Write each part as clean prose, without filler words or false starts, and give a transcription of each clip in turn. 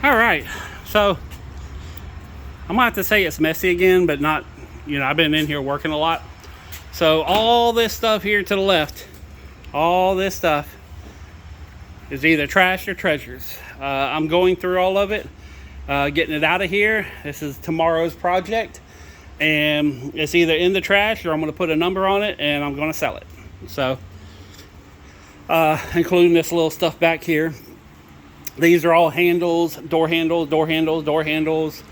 All right, so I'm gonna have to say it's messy again, but not, I've been in here working a lot. So all this stuff here to the left, all this stuff is either trash or treasures. I'm going through all of it, getting it out of here. This is tomorrow's project, and it's either in the trash or I'm gonna put a number on it and I'm gonna sell it. So, including this little stuff back here. These are all handles, door handles, door handles, door handles.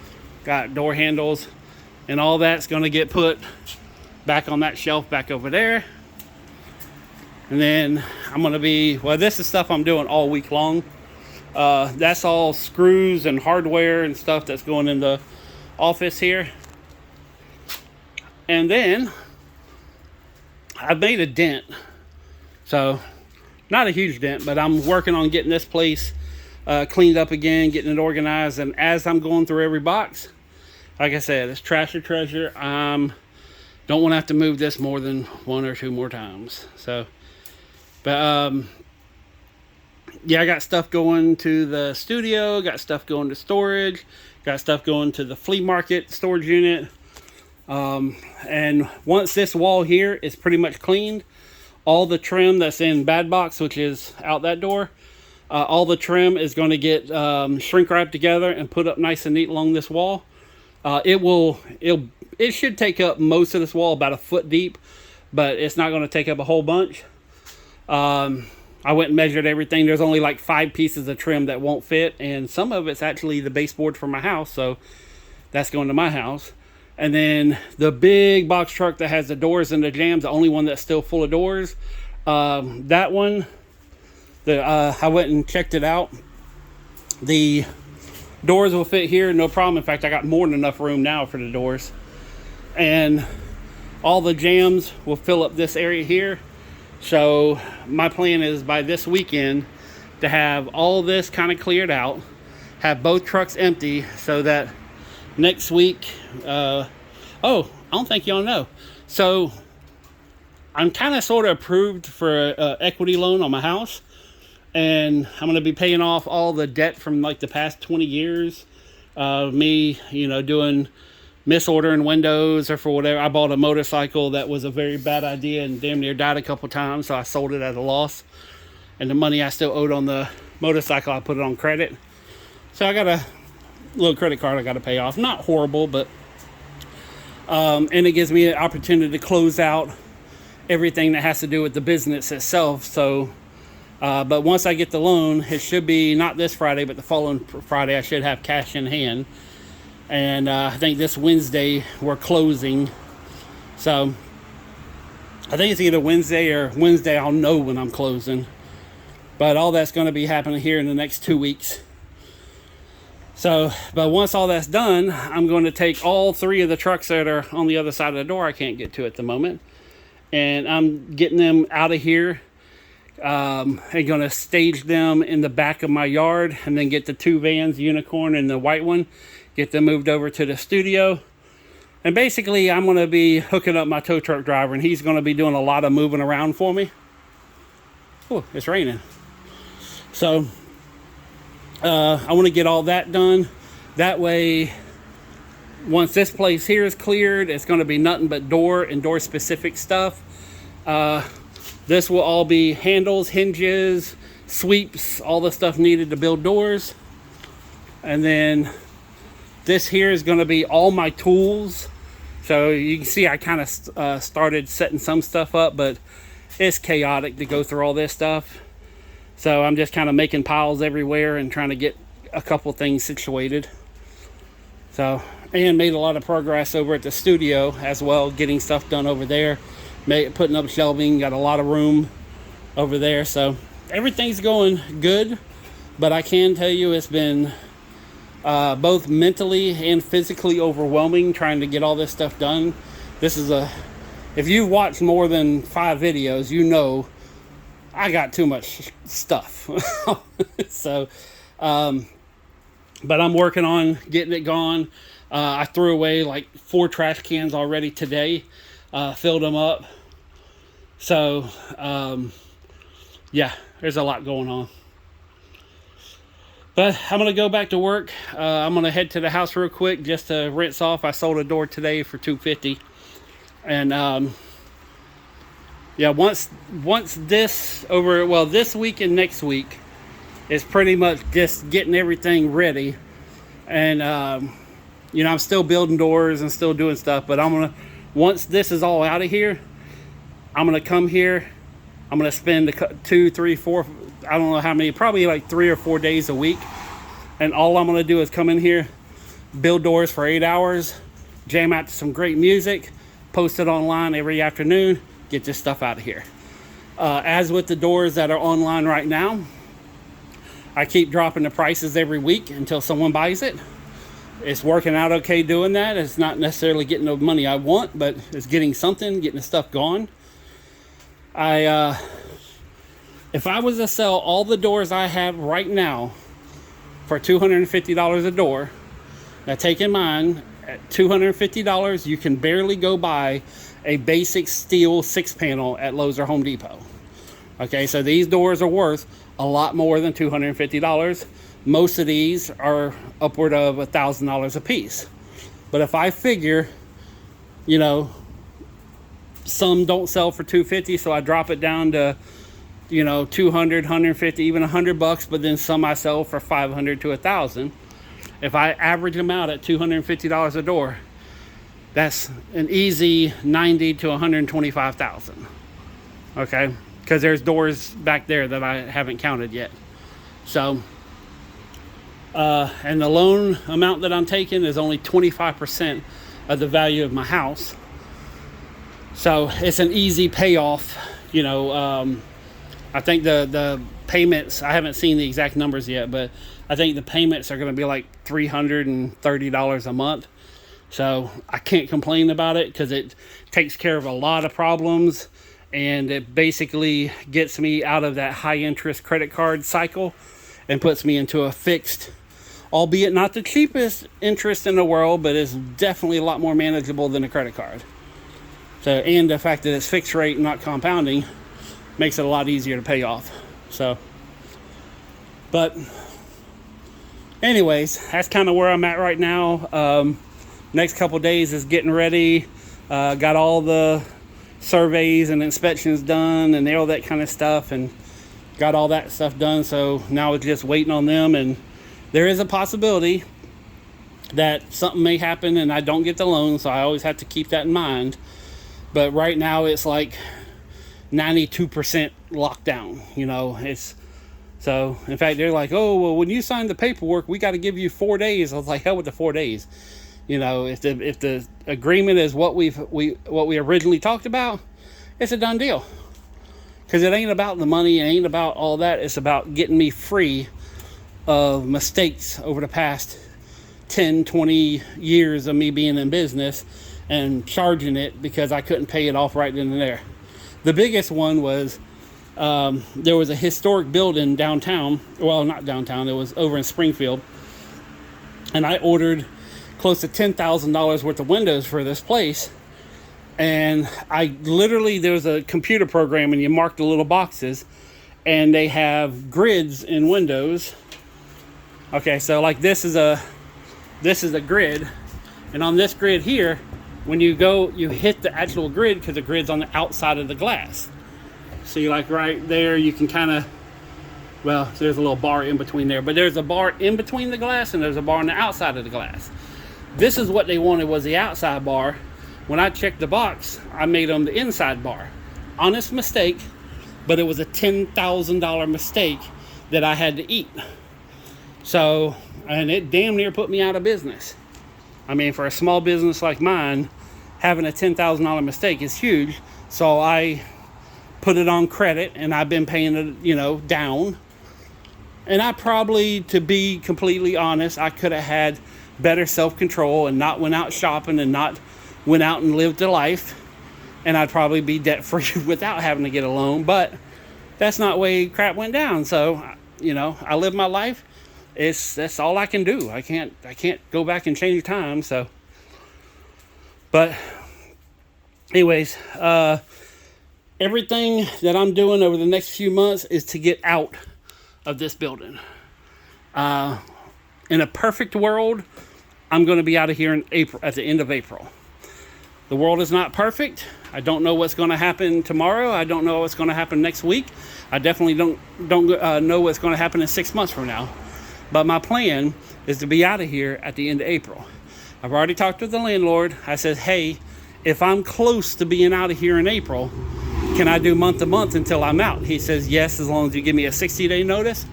Got door handles, and all that's going to get put back on that shelf back over there. And then I'm going to be, this is stuff I'm doing all week long. That's all screws and hardware and stuff that's going in the office here. And then I've made a dent. So, not a huge dent, but I'm working on getting this place cleaned up again, getting it organized. And as I'm going through every box, like I said, it's trash or treasure. Don't want to have to move this more than one or two more times. So, but yeah, I got stuff going to the studio, got stuff going to storage, got stuff going to the flea market storage unit. And once this wall here is pretty much cleaned, all the trim that's in bad box, which is out that door, all the trim is going to get shrink wrapped together and put up nice and neat along this wall. It should take up most of this wall, about a foot deep, but it's not going to take up a whole bunch. I went and measured everything. There's only like 5 pieces of trim that won't fit, and some of it's actually the baseboard for my house, so that's going to my house. And then the big box truck that has the doors and the jams, the only one that's still full of doors, that one, I went and checked it out. The doors will fit here, no problem. In fact, I got more than enough room now for the doors. And all the jams will fill up this area here. So my plan is by this weekend to have all this kind of cleared out, have both trucks empty, so that next week, I don't think y'all know. So I'm kind of sort of approved for an equity loan on my house. And I'm going to be paying off all the debt from like the past 20 years. Me, doing misordering windows or for whatever. I bought a motorcycle that was a very bad idea and damn near died a couple times. So I sold it at a loss. And the money I still owed on the motorcycle, I put it on credit. So I got a little credit card I got to pay off. Not horrible, but and it gives me an opportunity to close out everything that has to do with the business itself. So but once I get the loan, it should be not this Friday, but the following Friday, I should have cash in hand. And I think this Wednesday we're closing. So I think it's either Wednesday or Wednesday. I'll know when I'm closing. But all that's going to be happening here in the next 2 weeks. So, but once all that's done, I'm going to take all 3 of the trucks that are on the other side of the door I can't get to at the moment. And I'm getting them out of here. I'm going to stage them in the back of my yard, and then get the 2 vans, the Unicorn and the white one, get them moved over to the studio. And basically, I'm going to be hooking up my tow truck driver, and he's going to be doing a lot of moving around for me. Oh, it's raining. So, I want to get all that done. That way, once this place here is cleared, it's going to be nothing but door and door specific stuff. This will all be handles, hinges, sweeps, all the stuff needed to build doors. And then this here is going to be all my tools. So you can see I kind of started setting some stuff up, but it's chaotic to go through all this stuff. So I'm just kind of making piles everywhere and trying to get a couple things situated. So, and made a lot of progress over at the studio as well, getting stuff done over there. Putting up shelving, got a lot of room over there. So everything's going good, but I can tell you it's been both mentally and physically overwhelming trying to get all this stuff done. If you've watched more than 5 videos, you know I got too much stuff. So, but I'm working on getting it gone. I threw away like 4 trash cans already today. Filled them up. So, yeah, there's a lot going on. But I'm going to go back to work. I'm going to head to the house real quick just to rinse off. I sold a door today for $250. And yeah, once this over, well, this week and next week is pretty much just getting everything ready. And, I'm still building doors and still doing stuff. But once this is all out of here, I'm going to come here. I'm going to spend 2, 3, 4, I don't know how many, probably like 3 or 4 days a week. And all I'm going to do is come in here, build doors for 8 hours, jam out to some great music, post it online every afternoon, get this stuff out of here. As with the doors that are online right now, I keep dropping the prices every week until someone buys it. It's working out okay doing that. It's not necessarily getting the money I want, but it's getting something, getting the stuff gone. If I was to sell all the doors I have right now for $250 a door, now take in mind, at $250, you can barely go buy a basic steel 6-panel at Lowe's or Home Depot. Okay, so these doors are worth a lot more than $250. Most of these are upward of $1,000 a piece. But if I figure, some don't sell for $250, so I drop it down to, $200, $150, even $100, but then some I sell for $500 to $1,000. If I average them out at $250 a door, that's an easy $90,000 to $125,000. Okay, because there's doors back there that I haven't counted yet. So, and the loan amount that I'm taking is only 25% of the value of my house. So it's an easy payoff. I think the payments, I haven't seen the exact numbers yet, but I think the payments are going to be like $330 a month. So I can't complain about it because it takes care of a lot of problems, and it basically gets me out of that high interest credit card cycle and puts me into a fixed, albeit not the cheapest interest in the world, but it's definitely a lot more manageable than a credit card. So, and the fact that it's fixed rate, not compounding, makes it a lot easier to pay off. So, but anyways, that's kind of where I'm at right now. Next couple days is getting ready. Got all the surveys and inspections done and all that kind of stuff, and got all that stuff done. So now it's just waiting on them, and there is a possibility that something may happen and I don't get the loan, so I always have to keep that in mind. But right now it's like 92% locked down. It's so, in fact, they're like, oh, well, when you sign the paperwork, we got to give you 4 days. I was like, hell with the 4 days. If the agreement is what we originally talked about, it's a done deal. Because it ain't about the money, it ain't about all that. It's about getting me free of mistakes over the past 10, 20 years of me being in business and charging it because I couldn't pay it off right then and there. The biggest one was there was a historic building downtown. Well, not downtown. It was over in Springfield. And I ordered close to $10,000 worth of windows for this place. And there was a computer program, and you mark the little boxes, and they have grids in Windows. Okay, so like this is a grid, and on this grid here, when you go, you hit the actual grid because the grid's on the outside of the glass. So you like right there, you can kind of, well, there's a little bar in between there, but there's a bar in between the glass and there's a bar on the outside of the glass. This is what they wanted, was the outside bar. When I checked the box, I made them the inside bar. Honest mistake, but it was a $10,000 mistake that I had to eat. So, and it damn near put me out of business. I mean, for a small business like mine, having a $10,000 mistake is huge. So I put it on credit, and I've been paying it, down. And I probably, to be completely honest, I could have had better self-control and not went out shopping and not went out and lived a life. And I'd probably be debt-free without having to get a loan. But that's not the way crap went down. So, I live my life. That's all I can do. I can't go back and change time. So, but anyways, everything that I'm doing over the next few months is to get out of this building. In a perfect world, I'm going to be out of here in April, at the end of April. The world is not perfect. I don't know what's going to happen tomorrow. I don't know what's going to happen next week. I definitely don't know what's going to happen in 6 months from now. But my plan is to be out of here at the end of April. I've already talked to the landlord. I said, hey, if I'm close to being out of here in April, can I do month to month until I'm out? He says, yes, as long as you give me a 60-day notice,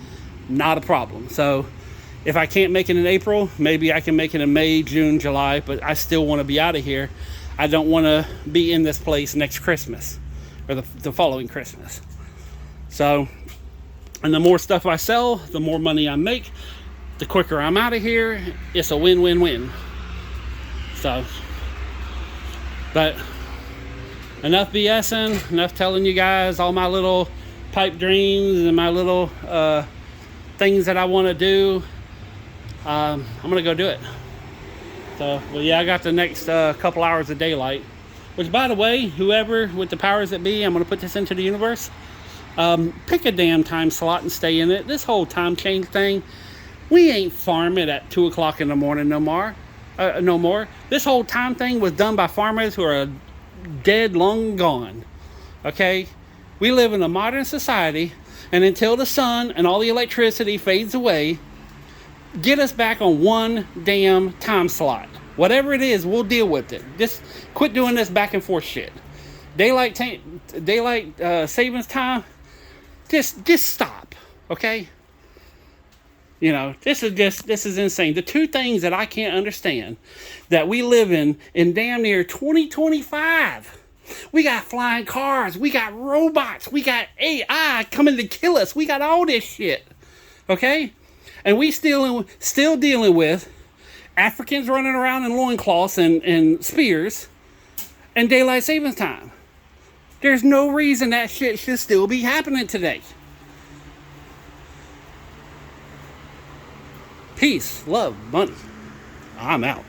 not a problem. So if I can't make it in April, maybe I can make it in May, June, July, but I still want to be out of here. I don't want to be in this place next Christmas or the following Christmas. So, and the more stuff I sell, the more money I make, the quicker I'm out of here. It's a win-win-win. So, but enough BSing, enough telling you guys all my little pipe dreams and my little things that I want to do. I'm gonna go do it. So, well, yeah, I got the next couple hours of daylight, which, by the way, whoever with the powers that be, I'm gonna put this into the universe. Pick a damn time slot and stay in it. This whole time change thing, we ain't farming at 2 o'clock in the morning no more. No more. This whole time thing was done by farmers who are dead, long gone. Okay, we live in a modern society, and until the sun and all the electricity fades away, get us back on one damn time slot. Whatever it is, we'll deal with it. Just quit doing this back and forth shit. Daylight savings time. Just stop, okay? You know, this is insane. The two things that I can't understand that we live in damn near 2025. We got flying cars, we got robots, we got AI coming to kill us. We got all this shit, okay? And we still dealing with Africans running around in loincloths and spears and daylight savings time. There's no reason that shit should still be happening today. Peace, love, money. I'm out.